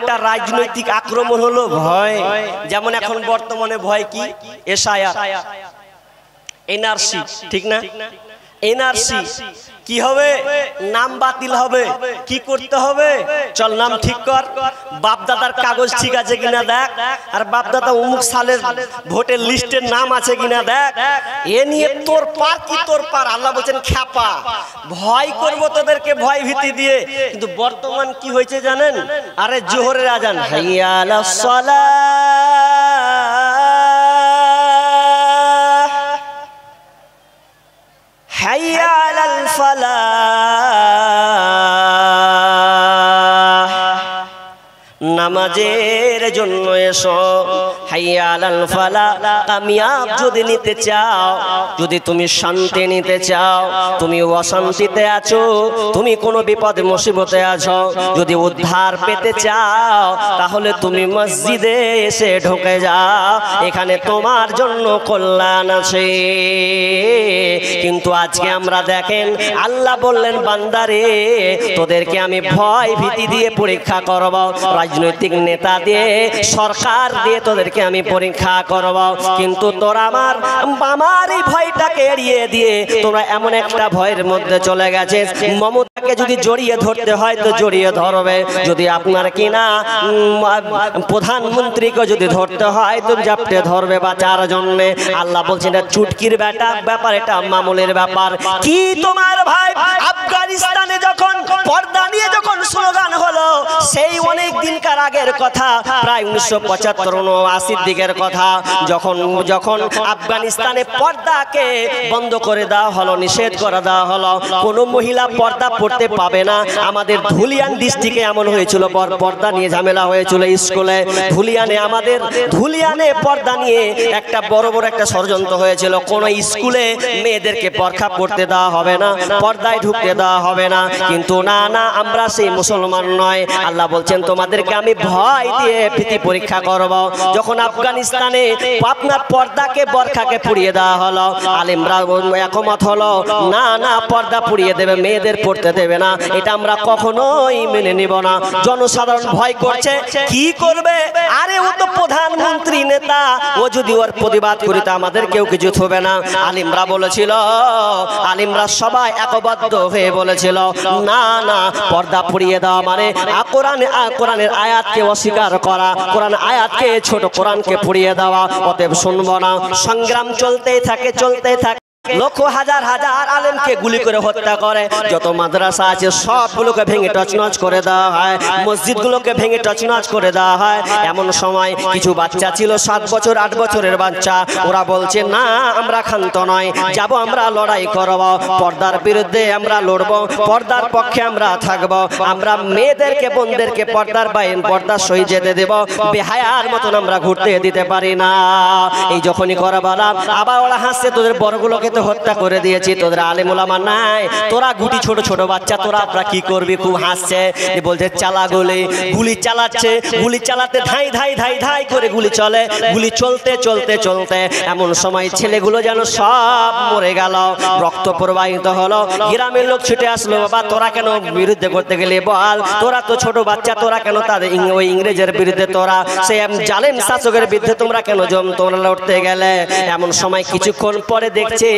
একটা রাজনৈতিক আক্রমণ হলো ভয়। যেমন এখন বর্তমানে ভয় কি? এসআইআর, এনআরসি, ঠিক না? এনআরসি কি হবে? নাম বাতিল হবে। কি করতে হবে? চল নাম ঠিক কর, বাপদাদার কাগজ ঠিক আছে কিনা দেখ, আর বাপদাদা অমুক সালের ভোটের লিস্টের নাম আছে কিনা দেখ। এ নিয়ে তোর পার কি তোর পার। আল্লাহ বলছেন খ্যাপা, ভয় করবো তোদেরকে ভয় ভীতি দিয়ে। কিন্তু বর্তমান কি হয়েছে জানেন? আরে জোহরের আজান, হাইয়া আলাস সালাহ, হাইয়া আলাল ফালাহ, নামাজের জন্য এসো, হাইয়া আলাল ফালাহ। কামিয়াব যদি নিতে চাও, যদি তুমি শান্তি নিতে চাও, তুমি অশান্তিতে আছো, তুমি কোনো বিপদ মুসিবতে আছো, যদি উদ্ধার পেতে চাও, তাহলে তুমি মসজিদে এসে ঢুকে যাও, এখানে তোমার জন্য কল্যাণ আছে। কিন্তু আজকে আমরা দেখেন, আল্লাহ বললেন বান্দারে তোদেরকে আমি ভয় ভীতি দিয়ে পরীক্ষা করব, রাজনৈতিক নেতা দিয়ে, সরকার দিয়ে তোদেরকে আমি পরীক্ষা করব। কিন্তু তোরা আমার এই ভয়টাকে এড়িয়ে দিয়ে তোরা এমন একটা ভয়ের মধ্যে চলে গেছে, মমতাকে যদি জড়িয়ে ধরতে হয় তো জড়িয়ে ধরবে, যদি আপনার কিনা প্রধানমন্ত্রীকে যদি ধরতে হয় তো জাপটে ধরবে বাঁচার জন্য। আল্লাহ বলছেন এটা চুটকির ব্যাপার, এটা মামুলের ব্যাপার। কি তোমার ভাই আফগানিস্তানে যখন পর্দা নিয়ে যখন স্লোগান হলো, সেই অনেক দিনকার আগের কথা, প্রায় 1975-80 দিকের কথা, যখন আফগানিস্তানে পর্দাকে বন্ধ করে দেওয়া হলো, নিষেধ করে দেওয়া হলো, কোনো মহিলা পর্দা পড়তে পাবে না। আমাদের ধুলিয়ান ডিস্ট্রিক্টে এমন হয়েছিল, পর্দা নিয়ে ঝামেলা হয়েছিল স্কুলে। ধুলিয়ানে পর্দা নিয়ে একটা বড় একটা ষড়যন্ত্র হয়েছিল। কোন স্কুলে মেয়েদেরকে বোরকা পড়তে দেওয়া হবে না, পর্দায় ঢুকতে দেওয়া হবে না। কিন্তু না, আমরা সেই মুসলমান নয়। আল্লাহ বলছেন তোমাদেরকে আমি ভয় দিয়ে ভীতি পরীক্ষা করব। যখন আফগানিস্তানে আপনার পর্দাকে বোরকাকে পুড়িয়ে দেওয়া হলো, আলেমরা একমত হলো না পর্দা পুড়িয়ে দেবে, মেয়েদের পড়তে দেবে না, এটা আমরা কখনোই মেনে নিব না। জনসাধারণ ভয় করছে, কি করবে? আরে ও তো প্রধানমন্ত্রী নেতা, ও যদি ওর প্রতিবাদ করি তো আমাদের কেউ কিছু হবে না। আলেমরা বলেছিল, আলেমরা সবাই একবদ্ধ হয়ে বলেছিল না, পর্দা পুড়িয়ে দেওয়া মানে কোরআনের আয়াতকে অস্বীকার করা, কোরআন আয়াতকে, ছোট কোরআনকে পুড়িয়ে দেওয়া। অতএব শুনবো না। সংগ্রাম চলতেই থাকে। লক্ষ হাজার আলেমকে গুলি করে হত্যা করে। যত মাদ্রাসা আছে সবগুলোকে ভেঙে তছনছ করে দেওয়া হয়, মসজিদগুলোকে ভেঙে তছনছ করে দেওয়া হয়। এমন সময় কিছু বাচ্চা ছিল, 7 বছর 8 বছরের বাচ্চা, ওরা বলছে না আমরা ক্ষান্ত নয়, যাব আমরা লড়াই করব, পর্দার বিরুদ্ধে আমরা লড়ব, পর্দার পক্ষে আমরা থাকব, আমরা মেয়েদেরকে বোনদেরকে পর্দা সই যেতে দেব, বেহায়ার মতন আমরা ঘুরতে দিতে পারি না। এই যখনই করা বলা, আবার ওরা হাসছে, তোদের বড়গুলোকে তো হত্যা করে দিয়েছি, তোদের আলেম ওলামা নাই, তোরা গুটি ছোট বাচ্চা, তোরা আপনারা কি করবি? খুব হাসছে, বলছে চালা গুলি চালাচ্ছে, গুলি চালাতে ধাই করে গুলি চলে, গুলি চলতে এমন সময় ছেলেগুলো যেন সব মরে গেল, রক্ত প্রবাহিত হলো। গ্রামের লোক ছুটে আসলো, বাবা তোরা কেন বিরুদ্ধে করতে গেলে বল, তোরা তো ছোট বাচ্চা, তোরা কেন তাদের ওই ইংরেজের বিরুদ্ধে, তোরা সে জালেম শাসকের বিরুদ্ধে তোমরা কেন তোমরা লড়তে গেলে? এমন সময় কিছুক্ষণ পরে দেখছে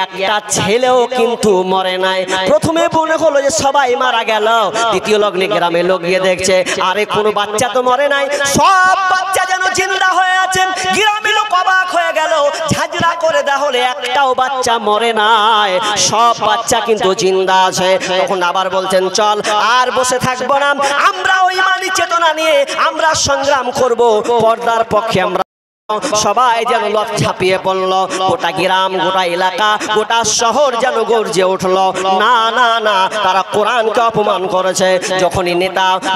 একটা ছেলেও কিন্তু মরে নাই। প্রথমে মনে হলো যে সবাই মারা গেল, দ্বিতীয় লগ্নে গ্রামের লোক গিয়ে দেখছে আরে কোনো বাচ্চা তো মরে নাই, সব বাচ্চা যেন জিন্দা হয়ে আছে। গ্রামের লোক অবাক হয়ে গেল, ঝাঁঝরা করে দেওয়া হলে একটাও বাচ্চা মরে নাই, সব বাচ্চা কিন্তু জিন্দা আছে। তখন আবার বলছেন চল আর বসে থাকবো না, আমরা ওই ইমানি চেতনা নিয়ে আমরা সংগ্রাম করব, পর্দার পক্ষে আমরা। সবাই যেন লক ঝাঁপিয়ে পড়লো, গোটা গ্রাম, গোটা এলাকা, গোটা শহর যেন গর্জে উঠলো। না, তারা কোরআনকে অপমান করেছে।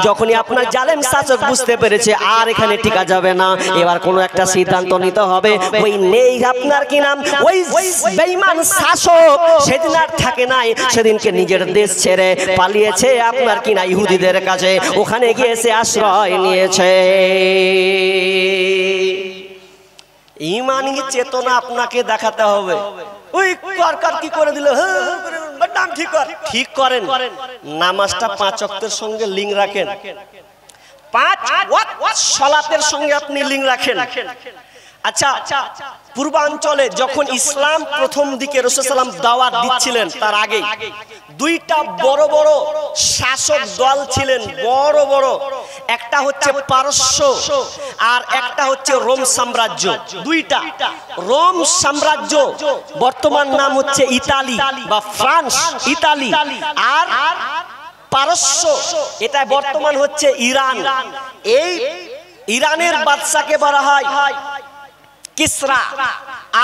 যখনই আপনার জালেম শাসক বুঝতে পেরেছে আর এখানে টিকা যাবে না, এবার কোনো একটা সিদ্ধান্ত নিতে হবে। ওই নেই আপনার কি নাম, ওই বেঈমান শাসক সেদিন আর থাকে নাই, সেদিনকে নিজের দেশ ছেড়ে পালিয়েছে আপনার কি না ইহুদিদের কাছে, ওখানে গিয়ে সে আশ্রয় নিয়েছে। ইমানি চেতনা আপনাকে দেখাতে হবে। ওই সরকার কি করে দিল, ঠিক করেন, নামাজটা 5 ওয়াক্তের সঙ্গে লিঙ্ক রাখেন, 5 ওয়াক্ত সালাতের সঙ্গে আপনি লিঙ্ক রাখেন। আচ্ছা, পূর্বাঞ্চলে যখন ইসলাম প্রথম দিকে রাসূল সাল্লাল্লাহু আলাইহি ওয়াসাল্লাম দাওয়াত দিচ্ছিলেন, তার আগে দুইটা বড় বড় শাসক দল ছিলেন, বড় বড়। একটা হচ্ছে পারস্য আর একটা হচ্ছে রোম সাম্রাজ্য। দুইটা, রোম সাম্রাজ্য বর্তমান নাম হচ্ছে ইতালি বা ফ্রান্স, ইতালি, আর পারস্য এটা বর্তমান হচ্ছে ইরান। এই ইরানের বাদশাকে বলা হয় কিসরা,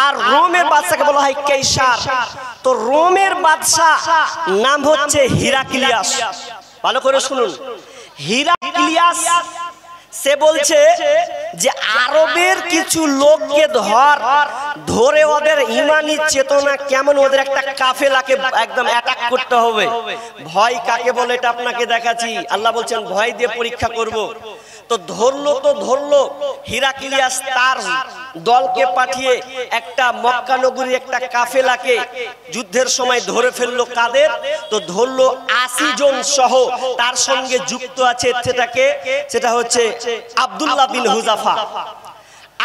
আর রোমের বাদশাকে বলা হয় কেইসার। তো রোমের বাদশা নাম হচ্ছে হিরাক্লিয়াস। ভালো করে শুনুন, হিরাক্লিয়াস সে বলছে যে আরবের কিছু লোককে ধরে ওদের ইমানি চেতনা কেমন, ওদের একটা কাফেলাকে একদম অ্যাটাক করতে হবে। ভয় কাকে বলে এটা আপনাকে দেখাচ্ছি। আল্লাহ বলছেন ভয় দিয়ে পরীক্ষা করব। তো ধরলো হিরাক্লিয়াস তার দলকে পাঠিয়ে একটা মক্কা নগরীর একটা কাফেলাকে যুদ্ধের সময় ধরে ফেললো। কাদের? তো ধরলো 80 জন সহ তার সঙ্গে যুক্ত আছে সেটা হচ্ছে আব্দুল্লাহ বিন হুযাফা।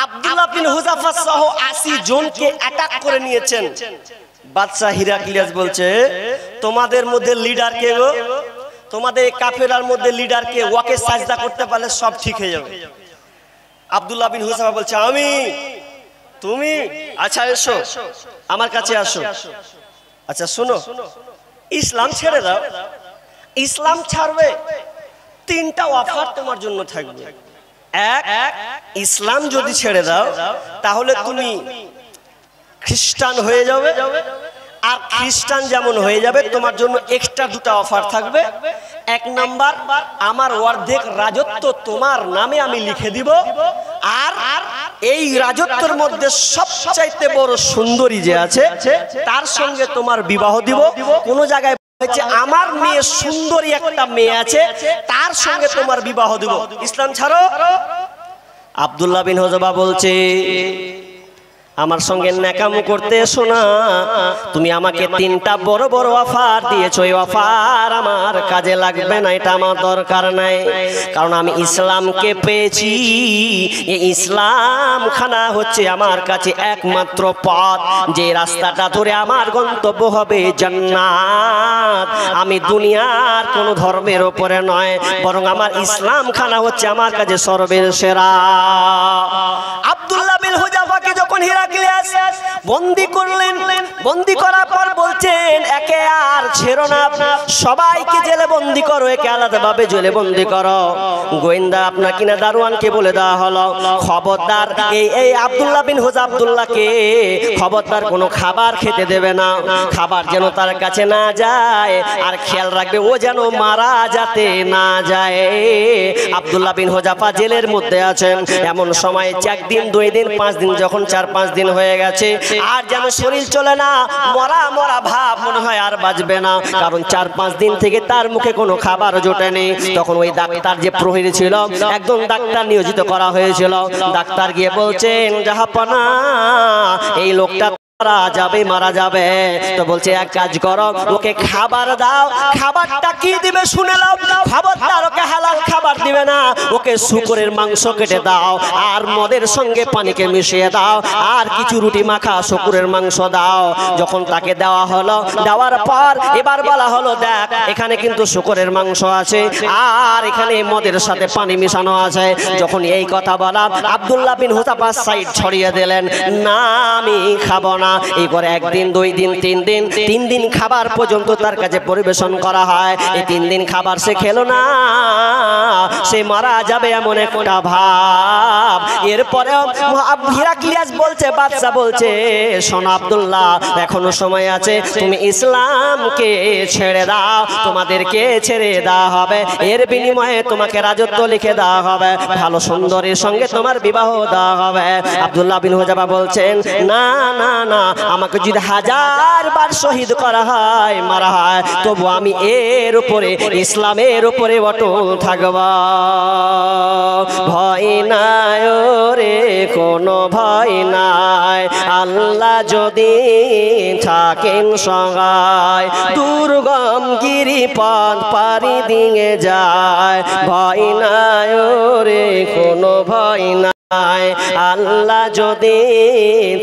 আব্দুল্লাহ বিন হুযাফা সহ 80 জনকে অ্যাটাক করে নিয়েছেন। বাদশা হিরাক্লিয়াস বলছে তোমাদের মধ্যে লিডার কে গো? তোমাদের এই কাফেলার মধ্যে লিডার কে? ওকে সাজদা করতে পারলে সব ঠিক হয়ে যাবে। আব্দুল্লাহ বিন হুযাফা বলছে আমি। তুমি? আচ্ছা এসো আমার কাছে আসো। আচ্ছা শোনো, ইসলাম ছেড়ে দাও। ইসলাম ছাড়বে, 3টা অফার তোমার জন্য থাকবে। এক, ইসলাম যদি ছেড়ে দাও তাহলে তুমি খ্রিস্টান হয়ে যাবে, আর খ্রিস্টান যেমন হয়ে যাবে তোমার জন্য এক্সট্রা 2টা অফার থাকবে। 1 নাম্বার, আমার অর্ধেক রাজত্ব তোমার নামে আমি লিখে দিব, আর এই রাজত্বের মধ্যে সবচাইতে বড় সুন্দরী যে আছে তার সঙ্গে তোমার বিবাহ দিব। কোন জায়গায় হচ্ছে আমার মেয়ে সুন্দরী একটা মেয়ে আছে তার সঙ্গে তোমার বিবাহ দিব। ইসলাম ছাড়ো। আব্দুল্লাহ বিন হুযাফা বলছে আমার সঙ্গে ন্যাকামো করতে এসো না। তুমি আমাকে 3টা বড় বড় অফার দিয়েছো, এই অফার আমার কাজে লাগবে না, এটা আমার দরকার নাই। কারণ আমি ইসলামকে পেয়েছি। এই ইসলাম খানা হচ্ছে আমার কাছে একমাত্র পথ, যে রাস্তাটা ধরে আমার গন্তব্য হবে জান্নাত। আমি দুনিয়ার কোনো ধর্মের উপরে নয়, বরং আমার ইসলাম খানা হচ্ছে আমার কাছে সর্বের সেরা। আব্দুল্লাহ বিন হুযাফাকে যখন হিরাক্লিয়াস বন্দী করলেন, বন্দী করার পর বলছেন একে আর ছেড়ো না, সবাইকে জেলে বন্দী করো, একে আলাদাভাবে জেলে বন্দী করো। গোয়েন্দা আপনার কিনা দারোয়ানকে বলে দেওয়া হলো খবরদার এই আব্দুল্লাহ বিন হুযাফা আব্দুল্লাহকে খবরদার কোনো খাবার খেতে দেবে না, খাবার যেন তার কাছে না যায়, আর খেয়াল রাখবে ও যেন মারা যাতে না যায়। আব্দুল্লাহ বিন হুযাফা জেলের মধ্যে আছেন। এমন সময় 1 দিন 2 দিন 5 দিন যখন 4-5 দিন হয়ে গেছে, আর যেন শরীর চলে না, মরা মরা ভাব মনে হয় আর বাঁচবে না। কারণ 4-5 দিন থেকে তার মুখে কোনো খাবার জোটেনি। তখন ওই ডাক্তার যে প্রহরী ছিল, একজন ডাক্তার নিয়োজিত করা হয়েছিল, ডাক্তার গিয়ে বলছেন জাহাপনা এই লোকটা মারা যাবে। তো বলছে এক কাজ করো, ওকে খাবার দাও। খাবারটা কি দিবে শুনে নাও। খবরদার ওকে হালাল খাবার দিবে না, ওকে শুকরের মাংস কেটে দাও, আর মদের সঙ্গে পানিকে মিশিয়ে দাও, আর কিছু রুটি মাখা শুকরের মাংস দাও। যখন তাকে দেওয়া হলো, দেওয়ার পর এবার বলা হলো দেখ এখানে কিন্তু শুকরের মাংস আছে, আর এখানে মদের সাথে পানি মিশানো আছে। যখন এই কথা বলা, আব্দুল্লাহ বিন হুযাফা সাইড ছড়িয়ে দিলেন, না আমি খাবো না। এই করে 1 দিন 2 দিন 3 দিন খাবার পর্যন্ত তার কাছে পরিবেশন করা হয়। এই 3 দিন খাবার সে খেলো না, সে মারা যাবে এমন একটা ভাব। এরপরে হিরাক্লিয়াস বলছে, বাদশা বলছে শোনো আব্দুল্লাহ এখনো সময় আছে, তুমি ইসলামকে ছেড়ে দাও, তোমাদেরকে ছেড়ে দেওয়া হবে, এর বিনিময়ে তোমাকে রাজত্ব লিখে দেওয়া হবে, ভালো সুন্দরীর সঙ্গে তোমার বিবাহ দেওয়া হবে। আব্দুল্লাহ বিন হুযাফা বলছেন না না না, আমাকে যদি 1000 বার শহীদ করা হয়, মারা হয়, তবু আমি এর উপরে ইসলামের উপরে অটল থাকব। ভয় নাই রে কোনো ভয় নাই, আল্লাহ যদি থাকেন সহায় দুর্গম গিরিপথ পাড়ি দিয়ে যায় ভয় নাই রে কোনো ভয় নাই আল্লাহ যদি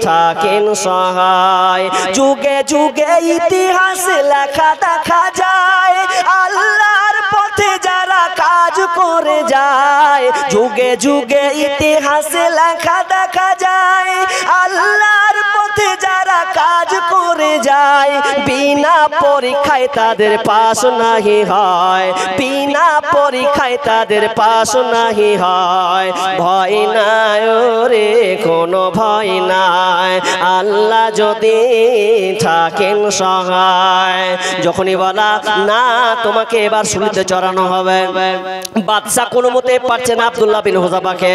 থাকেন সহায় যুগে যুগে ইতিহাস লেখা দেখা যায় আল্লাহর পথে যারা কাজ করে যায় যুগে যুগে ইতিহাস লেখা দেখা যায় আল্লাহর পথে যারা কাজ করে যায় বিনা পরীক্ষায় তাদের পাস নাহি হয় বিনা পরীক্ষায় তাদের পাস নাহি হয় ভয় নাই রে কোনো ভয় নাই আল্লাহ যদি থাকেন সহায় যখনই বলা না তোমাকে এবার শুলিতে চড়ানো হবে বাদশা কোনো মতে পারছে না আব্দুল্লাহ বিন হুযাফাকে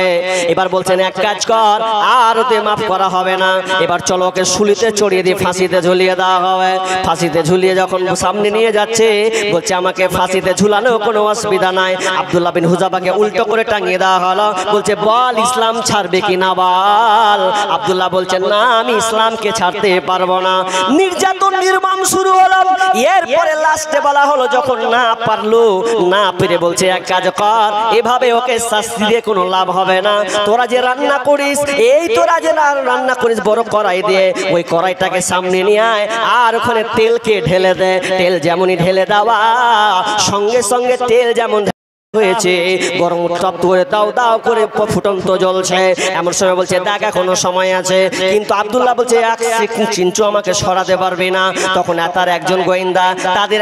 এবার বলছেন এক কাজ কর আর ওতে মাফ করা হবে না এবার চলো ওকে শুলিতে চড়িয়ে দিয়ে ফাঁসিতে ঝুলিয়ে দেওয়া হবে ফাঁসিতে ঝুলিয়ে যখন সামনে নিয়ে যাচ্ছে বলছে আমাকে ফাঁসিতে ঝুলানো কোনো অসুবিধা নাই আব্দুল্লাহ বিন হুযাফাকে উল্টো করে টাঙিয়ে দেওয়া হলো বলছে বল ইসলাম ছাড়বে কি না বল আব্দুল্লাহ বলছেন না আমি ইসলামকে ছাড়তে পারবো না নির্যাতন নির্মম শুরু হলো এরপরে লাস্টে বলা হলো যখন না পারলো না পেরে বলছে এক কাজ কর এভাবে ওকে শাস্তি দিয়ে কোনো লাভ হবে না তোরা যে রান্না করিস এই তোরা যে রান্না করিস বড় কড়াই দিয়ে ওই কড়াইটাকে সামনে নিয়ে আয় আর ওখানে তেলকে ঢেলে দে তেল যেমনই ঢেলে দেওয়া সঙ্গে সঙ্গে তেল যেমন হয়েছে গরম তপ্ত করে দাও দাও করে ফুটন্ত জ্বলছে এমন সময় বলছে দেখ এখনো সময় আছে কিন্তু আব্দুল্লাহ বলছে এক চিঞ্চু আমাকে সরাতে পারবে না তখন তার একজন গোয়েন্দা তাদের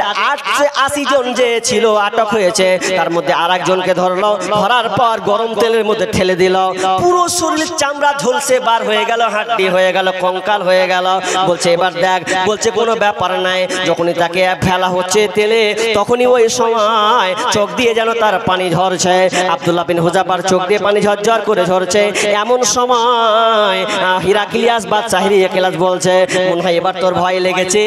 80 জন যে ছিল আটক হয়েছে তার মধ্যে আর একজনকে ধরলো ধরার পর গরম তেলের মধ্যে ঠেলে দিল পুরো শরীর চামড়া ঝলসে বার হয়ে গেল হাড্ডি হয়ে গেল কঙ্কাল হয়ে গেল বলছে এবার দেখ বলছে কোনো ব্যাপার নাই যখনই তাকে ফেলা হচ্ছে তেলে তখনই ওই সময় চোখ দিয়ে যেন তার পানি ঝরছে আব্দুল্লাহ বিন হুযাফার চোখ দিয়ে পানি ঝরঝর করে ঝরছে এমন সময় হিরাক্লিয়াস বাদশা হিরাক্লিয়াস বলছে মনে হয় এবার তোর ভয় লেগেছে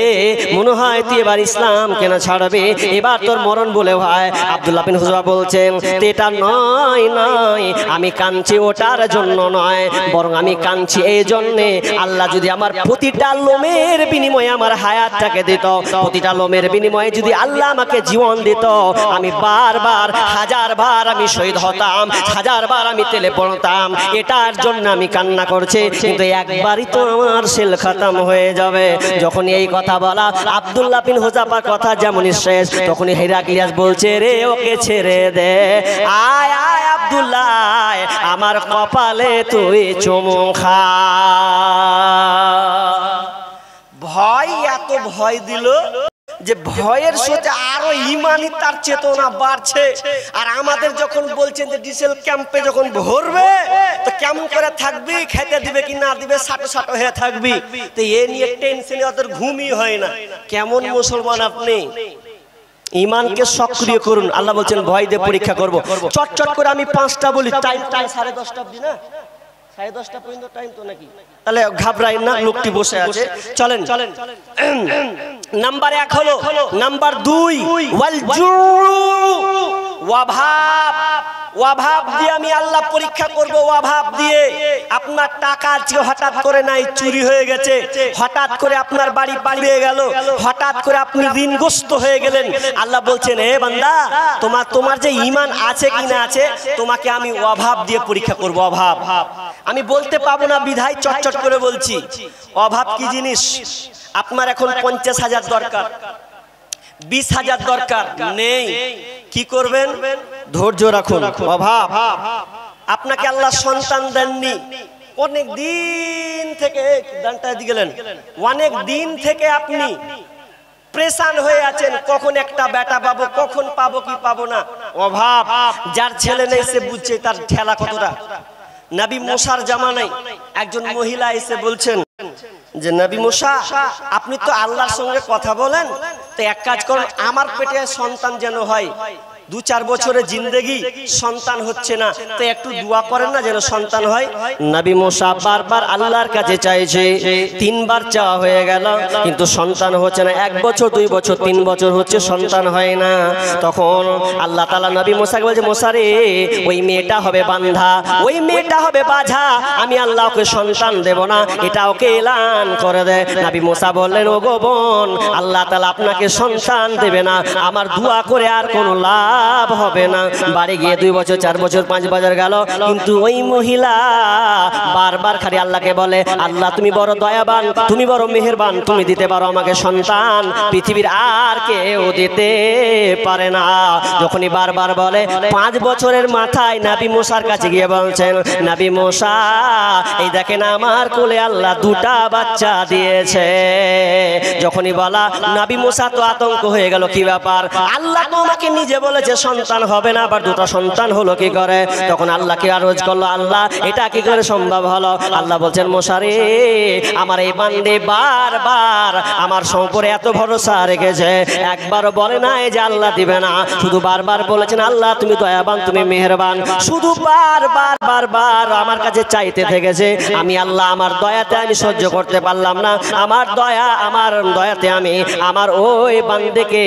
মনে হয় তুই এবার ইসলাম কেন ছাড়বে এবার তোর মরণ বলে ভাই আব্দুল্লাহ বিন হুযাফা বলছেন এটা নয় নয় আমি কাঁদছি ওটার জন্য নয় বরং আমি কাঁদছি এই জন্যে আল্লাহ যদি আমার প্রতিটা লোমের বিনিময়ে আমার হায়াতটাকে দিত প্রতিটা লোমের বিনিময়ে যদি আল্লাহ আমাকে জীবন দিত আমি বারবার হাজারবার আমি শহীদ হতাম হাজারবার আমি তেলে পড়তাম এটার জন্য আমি কান্না করছি কিন্তু একবারই তো আমার সেল খতম হয়ে যাবে যখন এই কথা বলা আব্দুল্লাহ বিন হুযাফার কথা যেমনই শেষ তখনই হিরাক্লিয়াস বলছে রে ওকে ছেড়ে দে আয় আয় আব্দুল্লাহ আমার কপালে তুই চুমু খা ভয় এত ভয় দিল যে ভয়ের সাথে আরো ইমানি তার চেতনা বাড়ছে আর আমাদের যখন বলছেন যে ডিসেল ক্যাম্পে যখন ভরবে তো কেমন করে থাকবি খেতে দিবে কি না দিবে সাটো সাটো হয়ে থাকবি তো এ নিয়ে টেনশনে ওদের ঘুমই হয় না কেমন মুসলমান আপনি ইমানকে সক্রিয় করুন আল্লাহ বলছেন ভয় দিয়ে পরীক্ষা করব চটচট করে আমি 5টা বলি টাইম 10:30 অবধি না 10:30 পর্যন্ত টাইম তো নাকি তাহলে ঘাবড়াই না লোকটি বসে আছে চলেন নাম্বার 1 হলো নাম্বার 2 ওয়াল জু অভাব অভাব দিয়ে আমি আল্লাহ পরীক্ষা করব অভাব দিয়ে আপনার টাকা আজকে হঠাৎ করে নাই চুরি হয়ে গেছে হঠাৎ করে আপনার বাড়ি পালিয়ে গেল হঠাৎ করে আপনি ঋণগ্রস্ত হয়ে গেলেন আল্লাহ বলছেন হে বান্দা তোমার যে ঈমান আছে কি না আছে তোমাকে আমি অভাব দিয়ে পরীক্ষা করব অভাব আমি বলতে পাবো না বিধায় চটচট করে বলছি অভাব কি জিনিস আপনার এখন 50,000 দরকার 20,000 দরকার নেই কি করবেন ধৈর্য রাখুন অভাব আপনাকে আল্লাহ সন্তান দেননি অনেক দিন থেকে দানটা দিয়ে গেলেন অনেক দিন থেকে আপনি প্রেসান হয়ে আছেন কখন একটা বেটা পাবো কখন পাবো কি পাবো না অভাব যার ছেলে নেই সে বুঝছে তার ঠেলা কতটা নবী মুসার জামানায় একজন মহিলা এসে বলছেন যে নবী মুসা আপনি তো আল্লাহর সঙ্গে কথা বলেন তো এক কাজ করুন আমার পেটে সন্তান যেন হয় 2-4 বছরের জিন্দেগি সন্তান হচ্ছে না, তো একটু দোয়া করেন না যেন সন্তান হয়। নবী মুসা বারবার আল্লাহর কাছে চাইছে, 3 বার চাওয়া হয়ে গেল কিন্তু সন্তান হচ্ছে না। 1 বছর 2 বছর 3 বছর হচ্ছে, সন্তান হয় না। তখন আল্লাহ তাআলা নবী মুসাকে বলছে, মুসা রে, ওই মেয়েটা হবে বান্ধা, ওই মেয়েটা হবে বাঝা, আমি আল্লাহ ওকে সন্তান দেব না, এটা ওকে এলান করে দেয়। নবী মুসা বললেন, ও গো বোন, আল্লাহ তাআলা আপনাকে সন্তান দেবে না, আমার দোয়া করে আর কোনো লাভ হবে না। বাড়ি গিয়ে 2 বছর 4 বছর 5 বছর গেল, কিন্তু ওই মহিলা বারবার খালি আল্লাহকে বলে, আল্লাহ তুমি বড় দয়াবান, তুমি বড় মেহেরবান, তুমি দিতে পারো আমাকে সন্তান, পৃথিবীর আর কেউ দিতে পারে না। যখনই বারবার বলে, 5 বছরের মাথায় নবী মুসার কাছে গিয়ে বলছেন, নবী মুসা, এই দেখেন আমার কোলে আল্লাহ 2টা বাচ্চা দিয়েছে। যখনই বলা, নবী মুসা তো আতঙ্ক হয়ে গেল, কি ব্যাপার, আল্লাহ তো আমাকে নিজে বলেছে সন্তান হবে না, আবার 2টা সন্তান হলো কি করে? তখন আল্লাহকে আরজ করলো, আল্লাহ এটা কি করে সম্ভব হলো? আল্লাহ বলছেন, মুসা রে, আমার এই বান্দে বারবার আমার সম্পর্কে এত ভরসা রেখেছে, একবারও বলে না যে আল্লাহ দিবে না, শুধু বারবার বলেছেন, আল্লাহ তুমি দয়াবান, তুমি মেহেরবান, শুধু বারবার বারবার আমার কাছে চাইতে থেকেছে। আমি আল্লাহ আমার দয়াতে আমি সহ্য করতে পারলাম না, আমার দয়াতে আমি আমার ওই বান্দেকে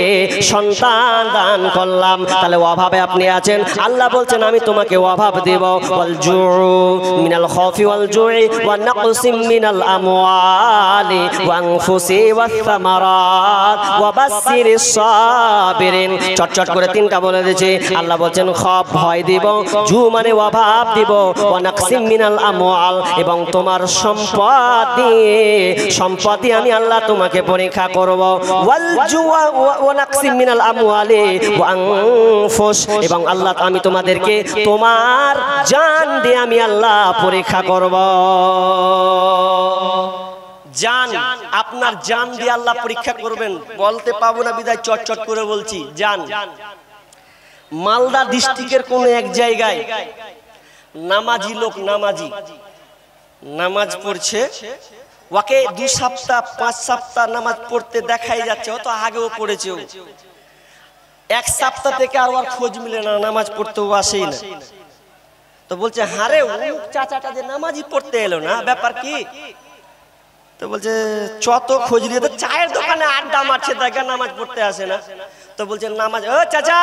সন্তান দান করলাম। তাহলে অভাবে আপনি আছেন, আল্লাহ বলছেন আমি তোমাকে অভাব দেব। ওয়াল জুউ মিনাল খাউফি ওয়াল জুই ওয়া নাকসিম মিনাল আমওয়ালি ওয়া আনফুসি ওয়াস সামারাত ওয়া বাশশিরিস সাবিরিন। চটচট করে 3টা বলে দিয়েছি। আল্লাহ বলছেন খৌফ ভয় দিব, জু মানে অভাব দিব, ওয়া নাকসিম মিনাল আমওয়াল এবং তোমার সম্পত্তি আমি আল্লাহ তোমাকে পরীক্ষা করব। ওয়াল জু ওয়া নাকসিম মিনাল আমওয়ালি ওয়া আনফুস এবং আল্লাহ আমি তোমাদেরকে তোমার জান দিয়ে আমি আল্লাহ পরীক্ষা করব। জান, আপনার জান দিয়ে আল্লাহ পরীক্ষা করবেন। বলতে পাবো না বিদায় চটচট করে বলছি। জান, মালদা ডিস্ট্রিক্টের কোন এক জায়গায় নামাজি লোক, নামাজ পড়ছে, ওকে 2 সপ্তাহ 5 সপ্তাহ নামাজ পড়তে দেখাই যাচ্ছে, হয়তো আগেও পড়েছে, 1 সপ্তাহ থেকে আর ওর খোঁজ মিলে না, নামাজ পড়তেও আসেই না। তো বলছে, হারে ও চাচাটা যে নামাজি পড়তে এলো না, ব্যাপার কি? তো বলছে, যত খোঁজ নিয়ে তো চায়ের দোকানে আড্ডা মারছে, দেখা নামাজ পড়তে আসে না। তো বলছে, নামাজ, ও চাচা